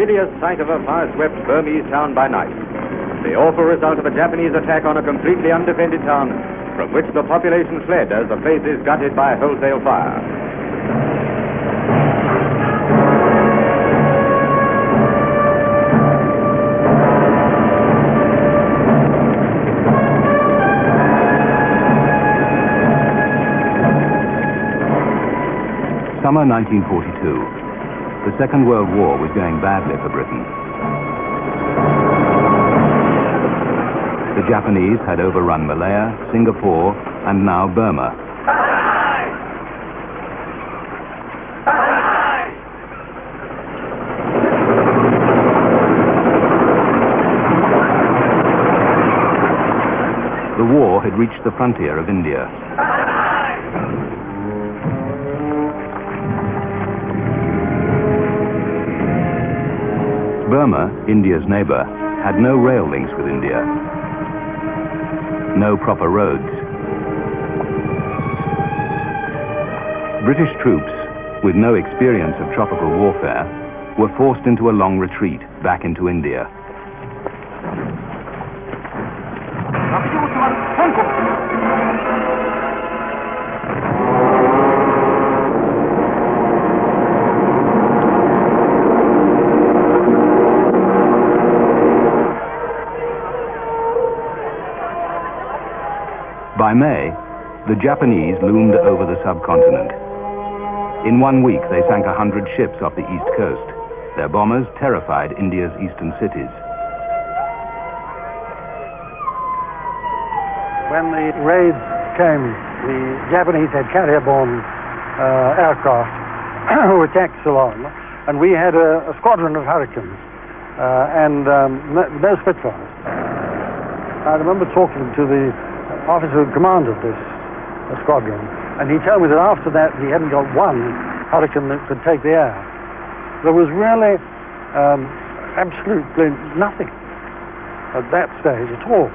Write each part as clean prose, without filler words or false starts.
hideous sight of a fire-swept Burmese town by night. The awful result of a Japanese attack on a completely undefended town from which the population fled as the place is gutted by wholesale fire. Summer 1942. The Second World War was going badly for Britain. The Japanese had overrun Malaya, Singapore, and now Burma. The war had reached the frontier of India. Burma, India's neighbor, had no rail links with India, no proper roads. British troops, with no experience of tropical warfare, were forced into a long retreat back into India. By May, the Japanese loomed over the subcontinent. In 1 week, they sank 100 ships off the east coast. Their bombers terrified India's eastern cities. When the raids came, the Japanese had carrier-borne aircraft who attacked Ceylon, and we had a squadron of Hurricanes and no Spitfires. I remember talking to the officer who commanded this squadron, and he told me that after that he hadn't got one Hurricane that could take the air. There was really absolutely nothing at that stage at all.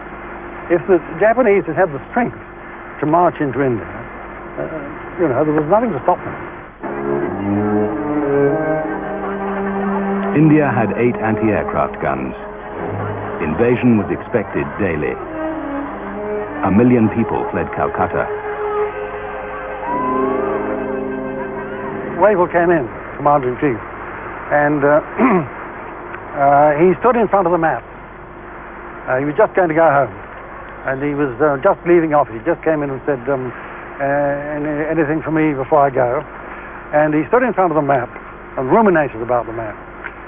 If the Japanese had had the strength to march into India, there was nothing to stop them. India had 8 anti-aircraft guns. Invasion was expected daily. 1 million people fled Calcutta. Wavell came in, Commander-in-Chief, and he stood in front of the map. He was just going to go home, and he was just leaving office. He just came in and said, anything for me before I go? And he stood in front of the map and ruminated about the map.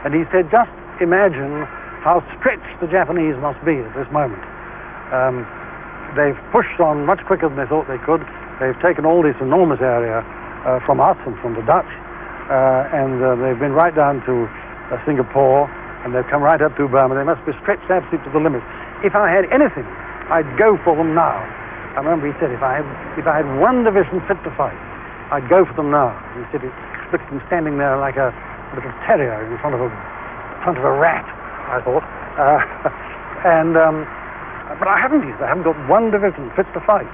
And he said, just imagine how stretched the Japanese must be at this moment. They've pushed on much quicker than they thought they could. They've taken all this enormous area from us and from the Dutch, and they've been right down to Singapore, and they've come right up to Burma. They must be stretched absolutely to the limit. If I had anything, I'd go for them now. I remember he said, if I had one division fit to fight, I'd go for them now. He said, he looked at them standing there like a little terrier in front of a rat, I thought. But I haven't got one division fit to fight.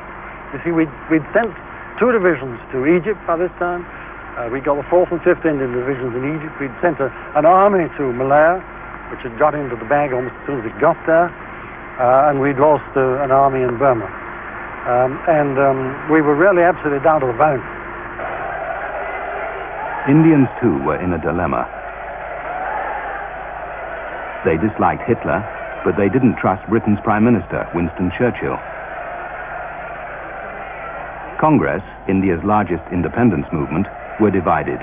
You see, we'd sent 2 divisions to Egypt by this time. We got the 4th and 5th Indian divisions in Egypt. We'd sent an army to Malaya, which had got into the bag almost as soon as it got there. And we'd lost an army in Burma. We were really absolutely down to the bone. Indians, too, were in a dilemma. They disliked Hitler, but they didn't trust Britain's Prime Minister, Winston Churchill. Congress, India's largest independence movement, were divided.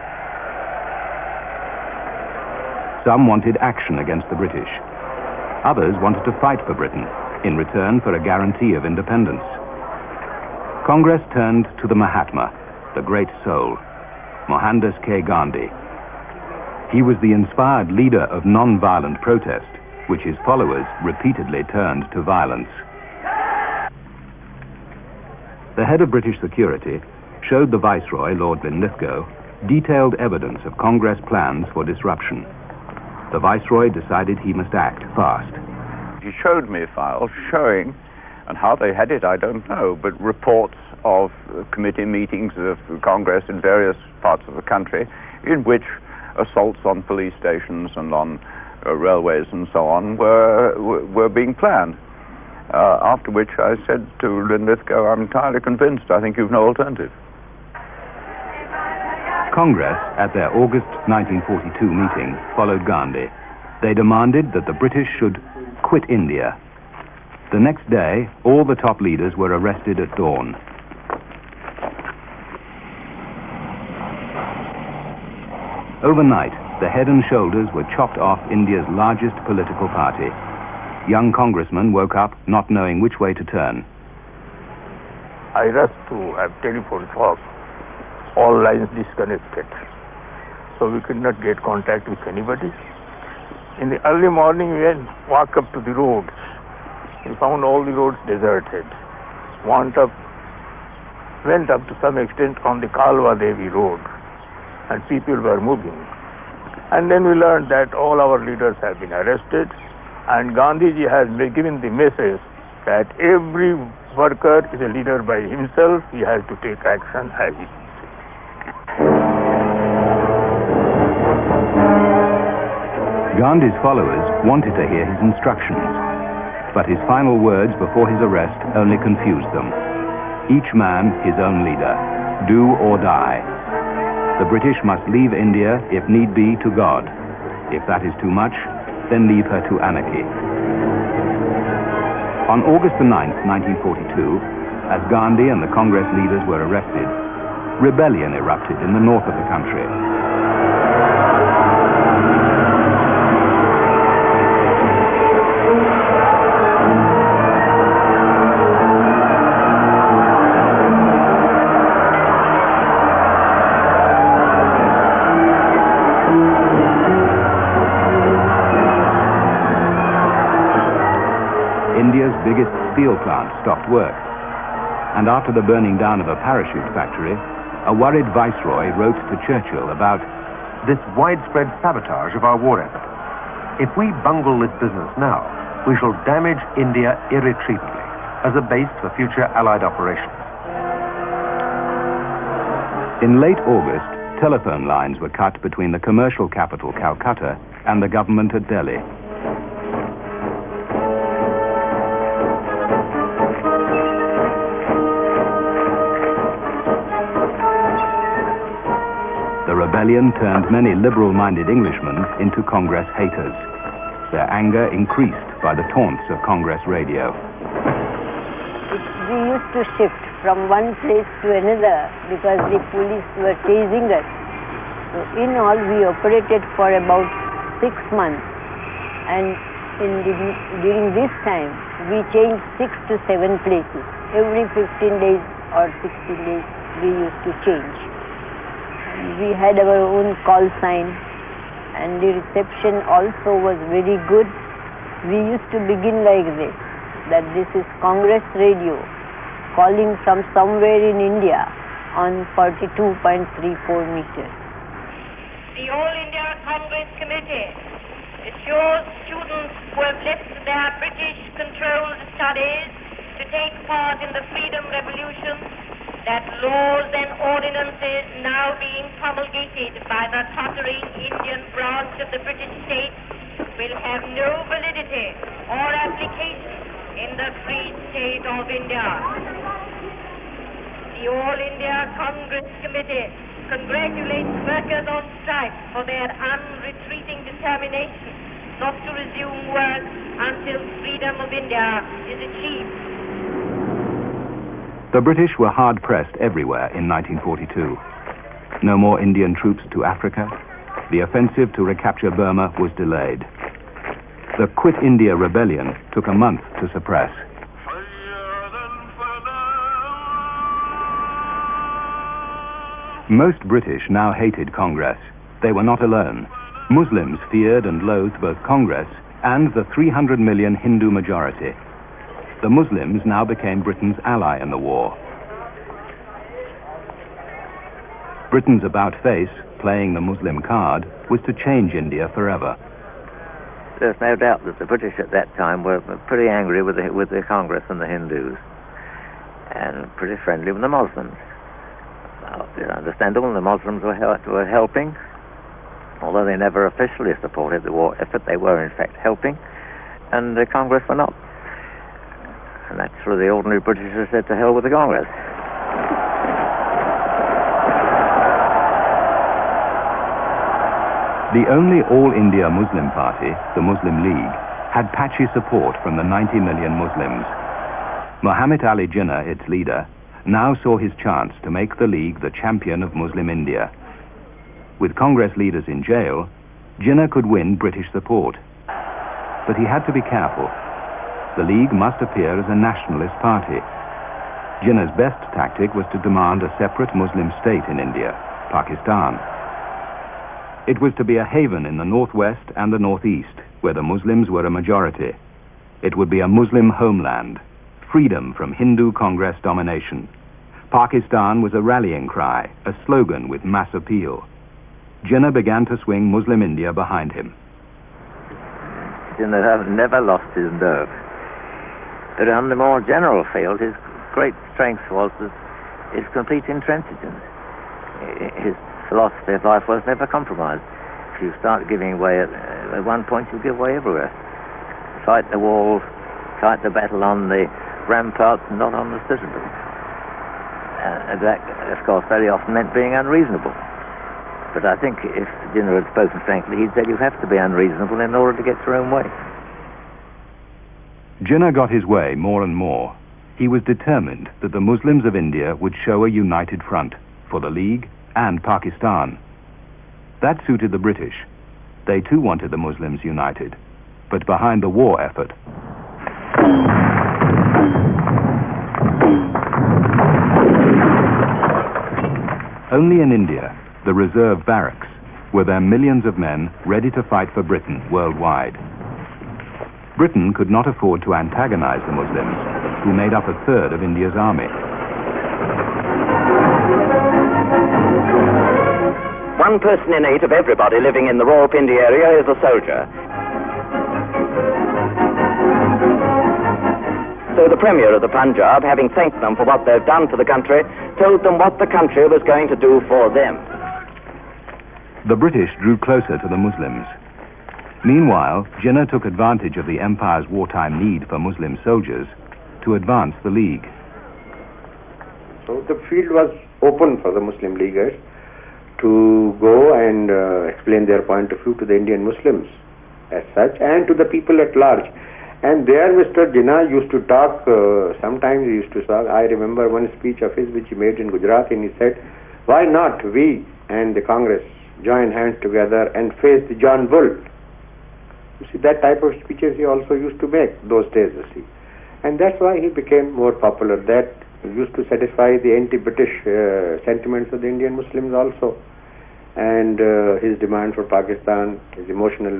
Some wanted action against the British. Others wanted to fight for Britain in return for a guarantee of independence. Congress turned to the Mahatma, the great soul, Mohandas K. Gandhi. He was the inspired leader of non-violent protest, which his followers repeatedly turned to violence. The head of British security showed the Viceroy, Lord Linlithgow, detailed evidence of Congress plans for disruption. The Viceroy decided he must act fast. He showed me files showing, and how they had it I don't know, but reports of committee meetings of Congress in various parts of the country in which assaults on police stations and on railways and so on were being planned. After which I said to Lithgow, I'm entirely convinced. I think you've no alternative. Congress, at their August 1942 meeting, followed Gandhi. They demanded that the British should quit India. The next day, all the top leaders were arrested at dawn. Overnight, the head and shoulders were chopped off India's largest political party. Young congressmen woke up not knowing which way to turn. I rushed to have telephone talk, all lines disconnected, so we could not get contact with anybody. In the early morning, we walked up to the roads. We found all the roads deserted. Went up to some extent on the Kalwa Devi road, and people were moving. And then we learned that all our leaders have been arrested, and Gandhiji has given the message that every worker is a leader by himself. He has to take action as he sees it. Gandhi's followers wanted to hear his instructions, but his final words before his arrest only confused them. Each man his own leader. Do or die. The British must leave India, if need be, to God. If that is too much, then leave her to anarchy. On August the 9th, 1942, as Gandhi and the Congress leaders were arrested, rebellion erupted in the north of the country. India's biggest steel plant stopped work. And after the burning down of a parachute factory, a worried viceroy wrote to Churchill about this widespread sabotage of our war effort. If we bungle this business now, we shall damage India irretrievably as a base for future Allied operations. In late August, telephone lines were cut between the commercial capital, Calcutta, and the government at Delhi. The rebellion turned many liberal-minded Englishmen into Congress haters. Their anger increased by the taunts of Congress radio. We used to shift from one place to another because the police were chasing us. So in all, we operated for about 6 months, and during this time, we changed 6 to 7 places. Every 15 days or 16 days, we used to change. We had our own call sign, and the reception also was very good. We used to begin like this, that this is Congress radio calling from somewhere in India on 42.34 meters. The All India Congress Committee assures students who have left their British-controlled studies to take part in the freedom revolution that laws and ordinances now being promulgated by the tottering Indian branch of the British state will have no validity or application in the free state of India. The All India Congress Committee congratulates workers on strike for their unretreating determination not to resume work until freedom of India is achieved. The British were hard-pressed everywhere in 1942. No more Indian troops to Africa. The offensive to recapture Burma was delayed. The Quit India rebellion took a month to suppress. Most British now hated Congress. They were not alone. Muslims feared and loathed both Congress and the 300 million Hindu majority. The Muslims now became Britain's ally in the war. Britain's about-face, playing the Muslim card, was to change India forever. There's no doubt that the British at that time were pretty angry with the Congress and the Hindus, and pretty friendly with the Muslims. Now, it's understandable, the Muslims were helping, Although they never officially supported the war effort, they were in fact helping, and the Congress were not. And naturally the ordinary Britishers said to hell with the Congress. The only all-India Muslim party, the Muslim League, had patchy support from the 90 million Muslims. Muhammad Ali Jinnah, its leader, now saw his chance to make the League the champion of Muslim India. With Congress leaders in jail, Jinnah could win British support. But he had to be careful. The League must appear as a nationalist party. Jinnah's best tactic was to demand a separate Muslim state in India, Pakistan. It was to be a haven in the northwest and the northeast, where the Muslims were a majority. It would be a Muslim homeland, freedom from Hindu Congress domination. Pakistan was a rallying cry, a slogan with mass appeal. Jinnah began to swing Muslim India behind him. Jinnah never lost his nerve. But on the more general field, his great strength was his complete intransigence. His philosophy of life was never compromised. If you start giving way at one point, you give way everywhere. Fight the walls, fight the battle on the ramparts, not on the citadel. And that, of course, very often meant being unreasonable. But I think if Jinnah had spoken frankly, he'd said you have to be unreasonable in order to get your own way. Jinnah got his way more and more. He was determined that the Muslims of India would show a united front for the League and Pakistan. That suited the British. They too wanted the Muslims united, but behind the war effort. Only in India, the reserve barracks, were there millions of men ready to fight for Britain worldwide. Britain could not afford to antagonize the Muslims, who made up a third of India's army. One person in 8 of everybody living in the Rawalpindi area is a soldier. So the Premier of the Punjab, having thanked them for what they've done for the country, told them what the country was going to do for them. The British drew closer to the Muslims. Meanwhile, Jinnah took advantage of the Empire's wartime need for Muslim soldiers to advance the League. So the field was open for the Muslim Leaguers to go and explain their point of view to the Indian Muslims as such and to the people at large. And there Mr. Jinnah used to talk, sometimes he used to talk. I remember one speech of his which he made in Gujarat, and he said, why not we and the Congress join hands together and face the John Bull? You see, that type of speeches he also used to make those days, you see. And that's why he became more popular. That used to satisfy the anti-British sentiments of the Indian Muslims also. And his demand for Pakistan, his emotional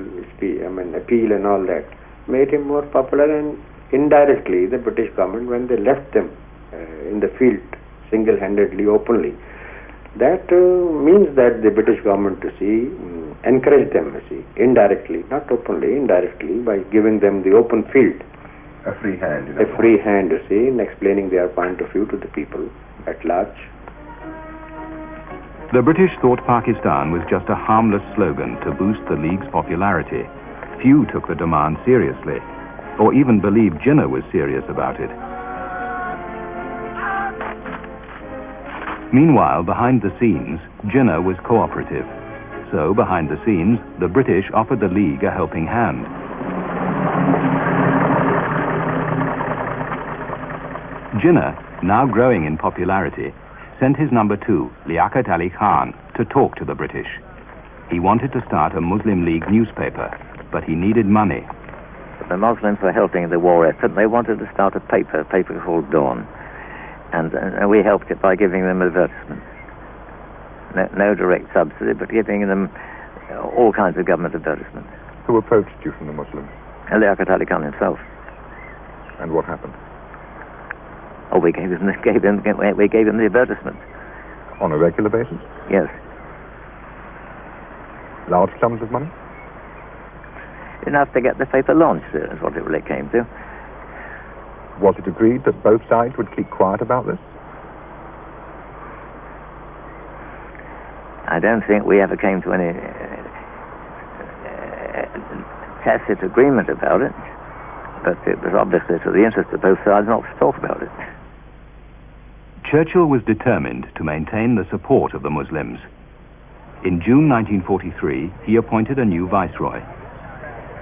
appeal and all that, made him more popular. And indirectly, the British government, when they left them in the field single-handedly, openly, that means that the British government, encouraged them, indirectly, not openly, indirectly, by giving them the open field. A free hand. A free hand, in explaining their point of view to the people at large. The British thought Pakistan was just a harmless slogan to boost the League's popularity. Few took the demand seriously, or even believed Jinnah was serious about it. Meanwhile, behind the scenes, Jinnah was cooperative. So, behind the scenes, the British offered the League a helping hand. Jinnah, now growing in popularity, sent his number 2, Liaquat Ali Khan, to talk to the British. He wanted to start a Muslim League newspaper, but he needed money. The Muslims were helping the war effort. They wanted to start a paper called Dawn. And we helped it by giving them advertisements. No direct subsidy, but giving them all kinds of government advertisements. Who approached you from the Muslims? Liaquat Ali Khan himself. And what happened? Oh, we gave him the advertisements. On a regular basis? Yes. Large sums of money? Enough to get the paper launched, is what it really came to. Was it agreed that both sides would keep quiet about this? I don't think we ever came to any... tacit agreement about it, but it was obviously to the interest of both sides not to talk about it. Churchill was determined to maintain the support of the Muslims. In June 1943, he appointed a new viceroy.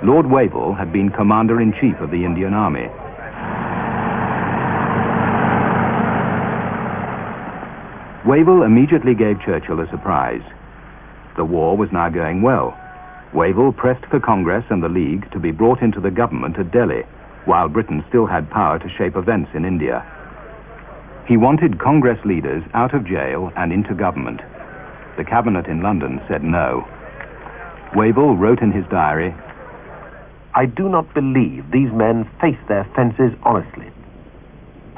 Lord Wavell had been commander-in-chief of the Indian Army. Wavell immediately gave Churchill a surprise. The war was now going well. Wavell pressed for Congress and the League to be brought into the government at Delhi, while Britain still had power to shape events in India. He wanted Congress leaders out of jail and into government. The cabinet in London said no. Wavell wrote in his diary, "I do not believe these men face their fences honestly.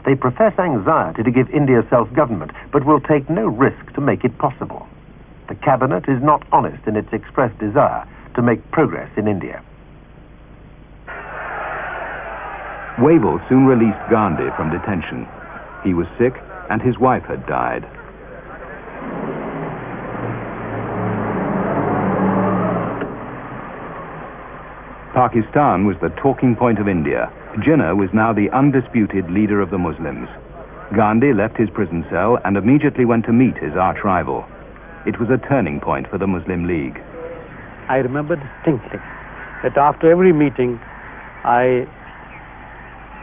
They profess anxiety to give India self-government, but will take no risk to make it possible. The cabinet is not honest in its expressed desire to make progress in India." Wavell soon released Gandhi from detention. He was sick and his wife had died. Pakistan was the talking point of India. Jinnah was now the undisputed leader of the Muslims. Gandhi left his prison cell and immediately went to meet his arch-rival. It was a turning point for the Muslim League. I remember distinctly that after every meeting, I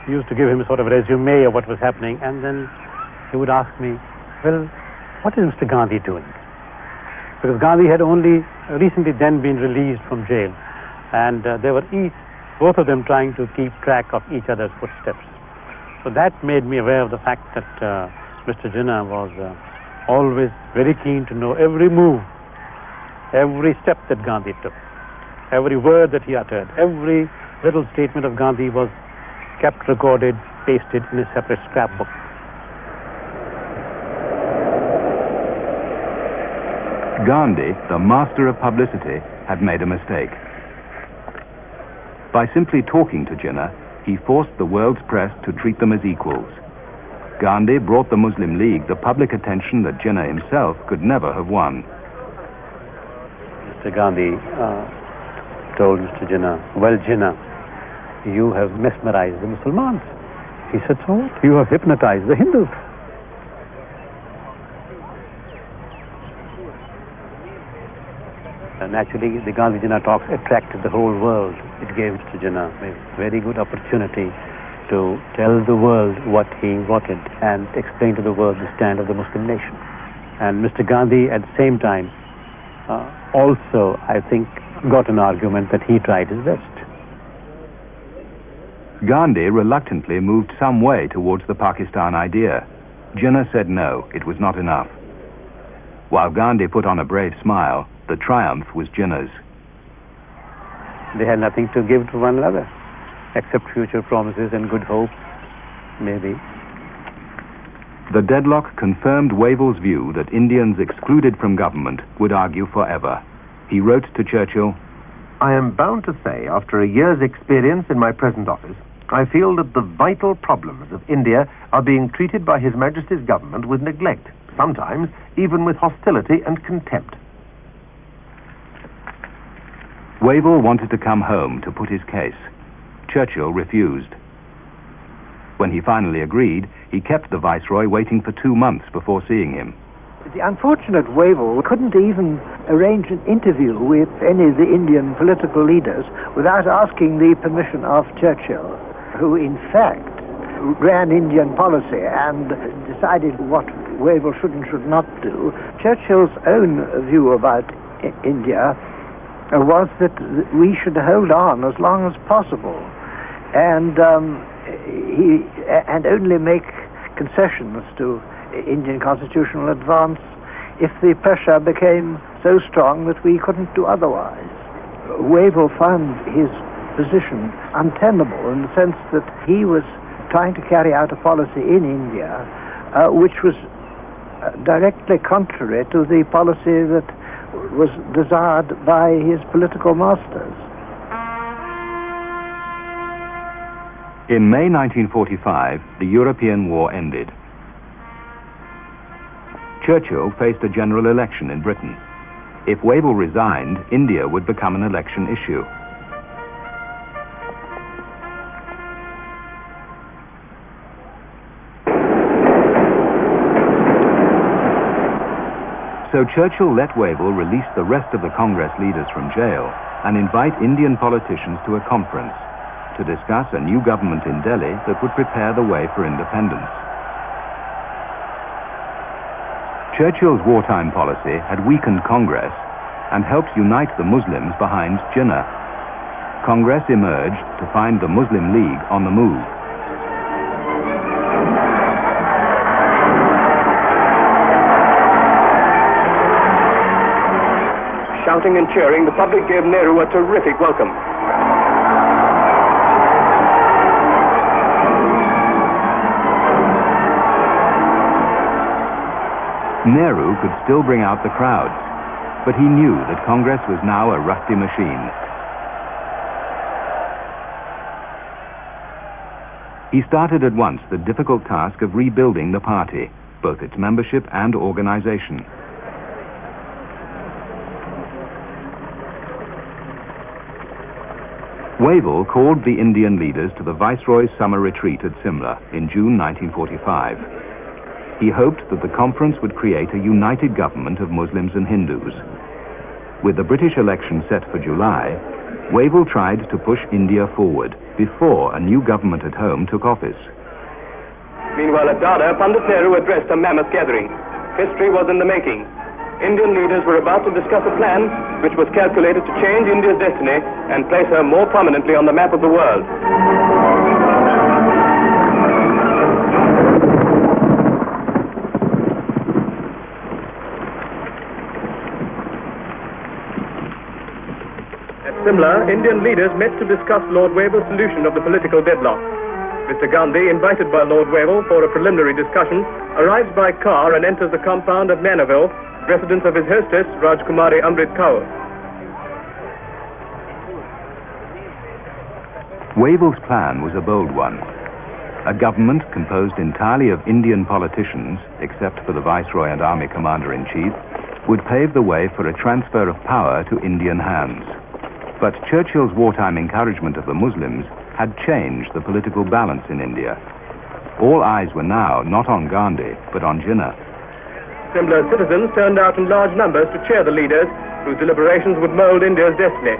used to give him a sort of resume of what was happening, and then he would ask me, "Well, what is Mr. Gandhi doing?" Because Gandhi had only recently then been released from jail, and they were both of them trying to keep track of each other's footsteps. So that made me aware of the fact that Mr. Jinnah was always very keen to know every move, every step that Gandhi took, every word that he uttered, every little statement of Gandhi was kept recorded, pasted in a separate scrapbook. Gandhi, the master of publicity, had made a mistake. By simply talking to Jinnah, he forced the world's press to treat them as equals. Gandhi brought the Muslim League the public attention that Jinnah himself could never have won. Mr. Gandhi told Mr. Jinnah, "Well, Jinnah, you have mesmerized the Muslims." He said, "So what? You have hypnotized the Hindus." Naturally, the Gandhi-Jinnah talks attracted the whole world. It gave Mr. Jinnah a very good opportunity to tell the world what he wanted and explain to the world the stand of the Muslim nation. And Mr. Gandhi, at the same time, also, I think, got an argument that he tried his best. Gandhi reluctantly moved some way towards the Pakistan idea. Jinnah said no, it was not enough. While Gandhi put on a brave smile, the triumph was Jinnah's. They had nothing to give to one another, except future promises and good hope, maybe. The deadlock confirmed Wavell's view that Indians excluded from government would argue forever. He wrote to Churchill, "I am bound to say, after a year's experience in my present office, I feel that the vital problems of India are being treated by His Majesty's government with neglect, sometimes even with hostility and contempt." Wavell wanted to come home to put his case. Churchill refused. When he finally agreed, he kept the Viceroy waiting for 2 months before seeing him. The unfortunate Wavell couldn't even arrange an interview with any of the Indian political leaders without asking the permission of Churchill, who in fact ran Indian policy and decided what Wavell should and should not do. Churchill's own view about India was that we should hold on as long as possible, and only make concessions to Indian constitutional advance if the pressure became so strong that we couldn't do otherwise. Wavell found his position untenable in the sense that he was trying to carry out a policy in India which was directly contrary to the policy that was desired by his political masters. In May 1945, the European war ended. Churchill faced a general election in Britain. If Wavell resigned, India would become an election issue. So Churchill let Wavell release the rest of the Congress leaders from jail and invite Indian politicians to a conference to discuss a new government in Delhi that would prepare the way for independence. Churchill's wartime policy had weakened Congress and helped unite the Muslims behind Jinnah. Congress emerged to find the Muslim League on the move. Shouting and cheering, the public gave Nehru a terrific welcome. Nehru could still bring out the crowds, but he knew that Congress was now a rusty machine. He started at once the difficult task of rebuilding the party, both its membership and organization. Wavell called the Indian leaders to the Viceroy's summer retreat at Simla in June 1945. He hoped that the conference would create a united government of Muslims and Hindus. With the British election set for July, Wavell tried to push India forward before a new government at home took office. Meanwhile, at Dada, Pandit Nehru addressed a mammoth gathering. History was in the making. Indian leaders were about to discuss a plan which was calculated to change India's destiny and place her more prominently on the map of the world. At Simla, Indian leaders met to discuss Lord Wavell's solution of the political deadlock. Mr. Gandhi, invited by Lord Wavell for a preliminary discussion, arrives by car and enters the compound of Manaville, residence of his hostess, Rajkumari Amrit Kaur. Wavell's plan was a bold one. A government composed entirely of Indian politicians, except for the Viceroy and Army Commander-in-Chief, would pave the way for a transfer of power to Indian hands. But Churchill's wartime encouragement of the Muslims had changed the political balance in India. All eyes were now not on Gandhi, but on Jinnah. Simla's citizens turned out in large numbers to cheer the leaders whose deliberations would mold India's destiny.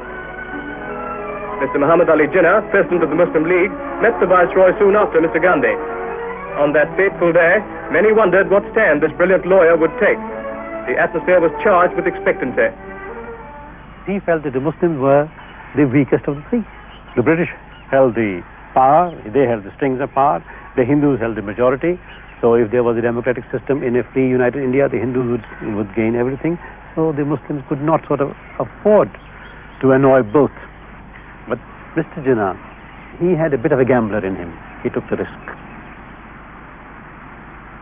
Mr. Muhammad Ali Jinnah, president of the Muslim League, met the Viceroy soon after Mr. Gandhi. On that fateful day, many wondered what stand this brilliant lawyer would take. The atmosphere was charged with expectancy. He felt that the Muslims were the weakest of the three. The British held the power, they held the strings of power, the Hindus held the majority. So if there was a democratic system in a free united India, the Hindus would gain everything. So the Muslims could not sort of afford to annoy both. But Mr. Jinnah, he had a bit of a gambler in him. He took the risk.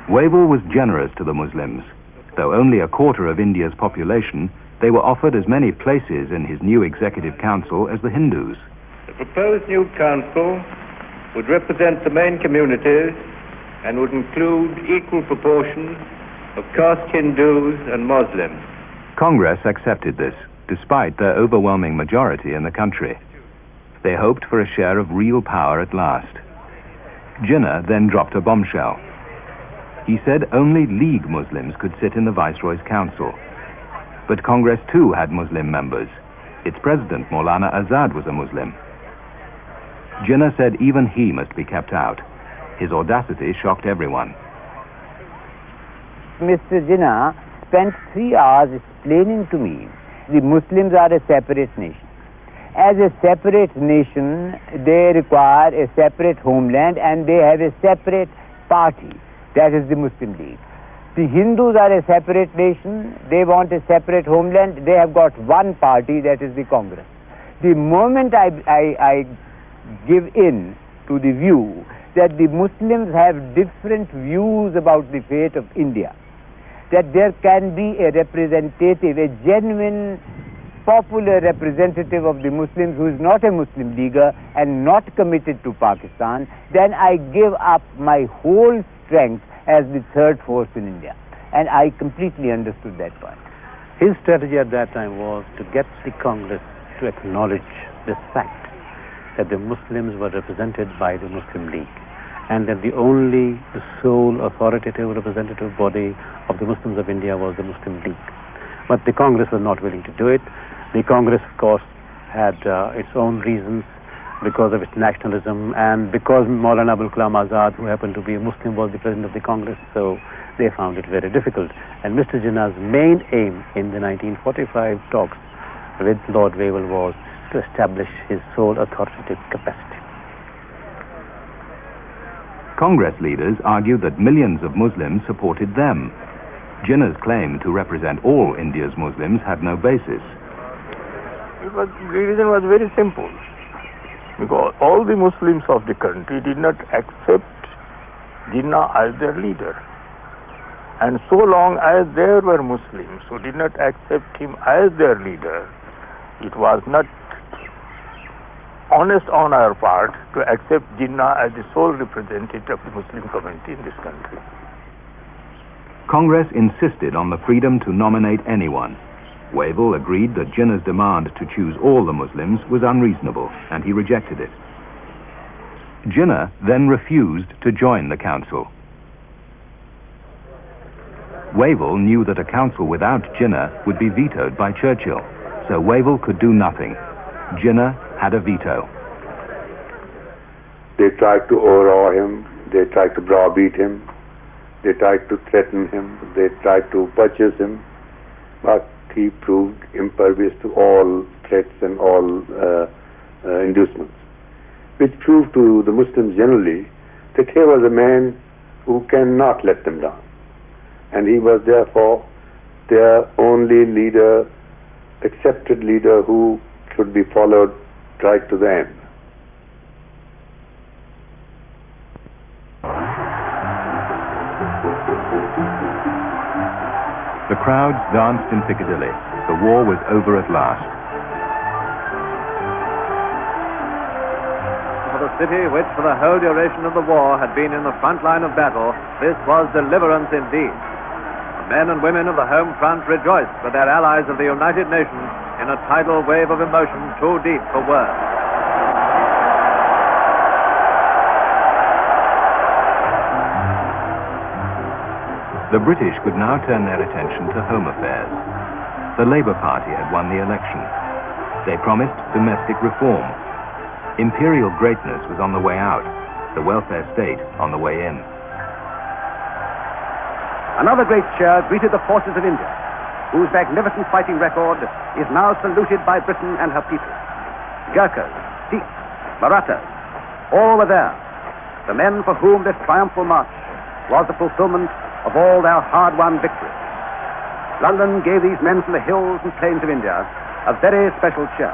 Wavell was generous to the Muslims. Though only a quarter of India's population, they were offered as many places in his new executive council as the Hindus. The proposed new council would represent the main communities and would include equal proportions of caste Hindus and Muslims. Congress accepted this, despite their overwhelming majority in the country. They hoped for a share of real power at last. Jinnah then dropped a bombshell. He said only League Muslims could sit in the Viceroy's council. But Congress too had Muslim members. Its president, Maulana Azad, was a Muslim. Jinnah said even he must be kept out. His audacity shocked everyone. Mr. Jinnah spent 3 hours explaining to me the Muslims are a separate nation. As a separate nation, they require a separate homeland and they have a separate party, that is the Muslim League. The Hindus are a separate nation, they want a separate homeland, they have got one party, that is the Congress. The moment I give in to the view that the Muslims have different views about the fate of India, that there can be a representative, a genuine popular representative of the Muslims who is not a Muslim leaguer and not committed to Pakistan, then I give up my whole strength as the third force in India. And I completely understood that point. His strategy at that time was to get the Congress to acknowledge this fact that the Muslims were represented by the Muslim League and that the sole authoritative representative body of the Muslims of India was the Muslim League. But the Congress was not willing to do it. The Congress, of course, had its own reasons because of its nationalism and because Maulana Abul Kalam Azad, who happened to be a Muslim, was the president of the Congress, so they found it very difficult. And Mr. Jinnah's main aim in the 1945 talks with Lord Wavell was to establish his sole authoritative capacity. Congress leaders argued that millions of Muslims supported them. Jinnah's claim to represent all India's Muslims had no basis. The reason was very simple. Because all the Muslims of the country did not accept Jinnah as their leader. And so long as there were Muslims who did not accept him as their leader, it was not honest on our part to accept Jinnah as the sole representative of the Muslim community in this country. Congress insisted on the freedom to nominate anyone. Wavell agreed that Jinnah's demand to choose all the Muslims was unreasonable, and he rejected it. Jinnah then refused to join the council. Wavell knew that a council without Jinnah would be vetoed by Churchill, so Wavell could do nothing. Jinnah had a veto. They tried to overawe him, they tried to browbeat him, they tried to threaten him, they tried to purchase him, but he proved impervious to all threats and all inducements, which proved to the Muslims generally that he was a man who cannot let them down. And he was therefore their only leader, accepted leader, who should be followed right to the end. The crowds danced in Piccadilly. The war was over at last. For the city which for the whole duration of the war had been in the front line of battle, this was deliverance indeed. The men and women of the home front rejoiced with their allies of the United Nations in a tidal wave of emotion too deep for words. The British could now turn their attention to home affairs. The Labour Party had won the election. They promised domestic reform. Imperial greatness was on the way out, the welfare state on the way in. Another great cheer greeted the forces of India, whose magnificent fighting record is now saluted by Britain and her people. Gurkhas, Sikhs, Marathas, all were there, the men for whom this triumphal march was the fulfillment of all their hard-won victories. London gave these men from the hills and plains of India a very special cheer.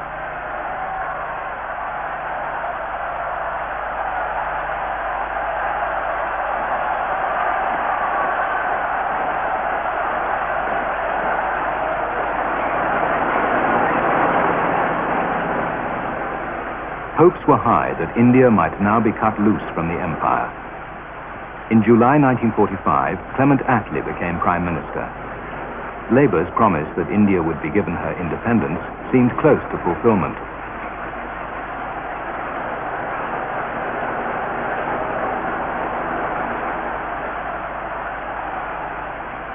Hopes were high that India might now be cut loose from the empire. In July 1945, Clement Attlee became Prime Minister. Labour's promise that India would be given her independence seemed close to fulfillment.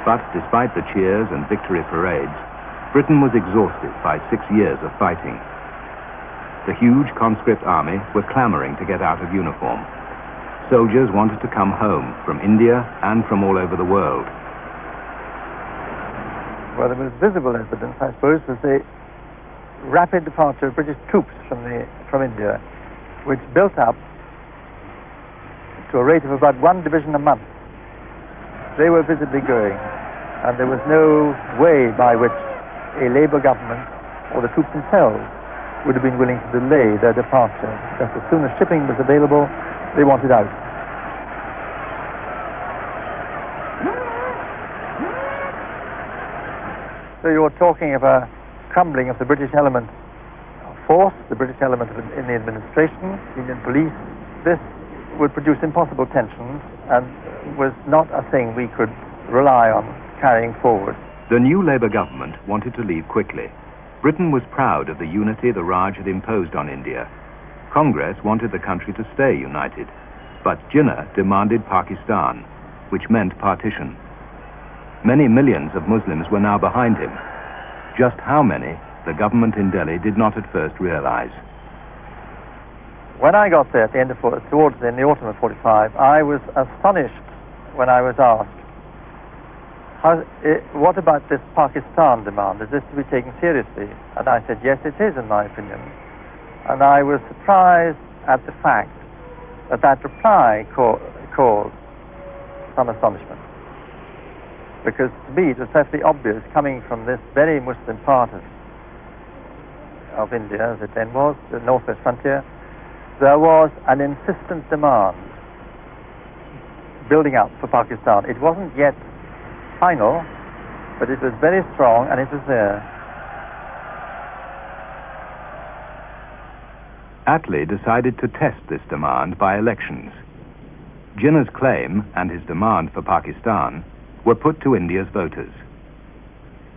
But despite the cheers and victory parades, Britain was exhausted by 6 years of fighting. The huge conscript army were clamouring to get out of uniform. Soldiers wanted to come home from India and from all over the world. Well, the most visible evidence, I suppose, was the rapid departure of British troops from India, which built up to a rate of about 1 division a month. They were visibly going, and there was no way by which a Labour government or the troops themselves would have been willing to delay their departure. Just as soon as shipping was available, they wanted out. So you're talking of a crumbling of the British element of force, the British element in the administration, Indian police. This would produce impossible tensions and was not a thing we could rely on carrying forward. The new Labour government wanted to leave quickly. Britain was proud of the unity the Raj had imposed on India. Congress wanted the country to stay united, but Jinnah demanded Pakistan, which meant partition. Many millions of Muslims were now behind him. Just how many, the government in Delhi did not at first realize. When I got there at the end of in the autumn of 45, I was astonished when I was asked, what about this Pakistan demand? Is this to be taken seriously? And I said, yes, it is, in my opinion. And I was surprised at the fact that reply caused some astonishment. Because to me it was perfectly obvious, coming from this very Muslim part of India, as it then was, the northwest frontier, there was an insistent demand building up for Pakistan. It wasn't yet final, but it was very strong and it was there. Attlee decided to test this demand by elections. Jinnah's claim and his demand for Pakistan were put to India's voters.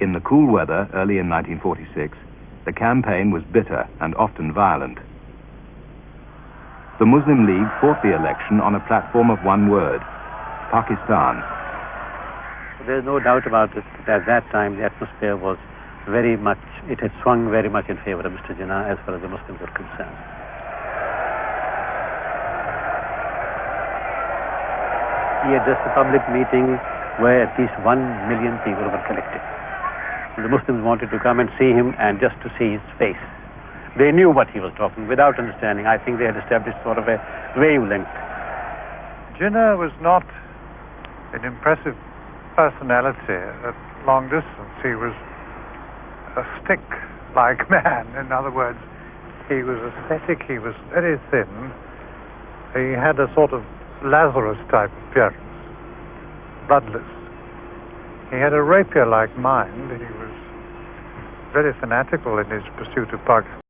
In the cool weather early in 1946, the campaign was bitter and often violent. The Muslim League fought the election on a platform of one word: Pakistan. There's no doubt about it. At that time, the atmosphere was very much, it had swung very much in favor of Mr. Jinnah as far as the Muslims were concerned. He had just a public meeting where at least 1 million people were collected. The Muslims wanted to come and see him and just to see his face. They knew what he was talking without understanding. I think they had established sort of a wavelength. Jinnah was not an impressive personality at long distance. He was a stick-like man. In other words, he was ascetic, he was very thin. He had a sort of Lazarus-type appearance, bloodless. He had a rapier-like mind. He was very fanatical in his pursuit of Pakistan.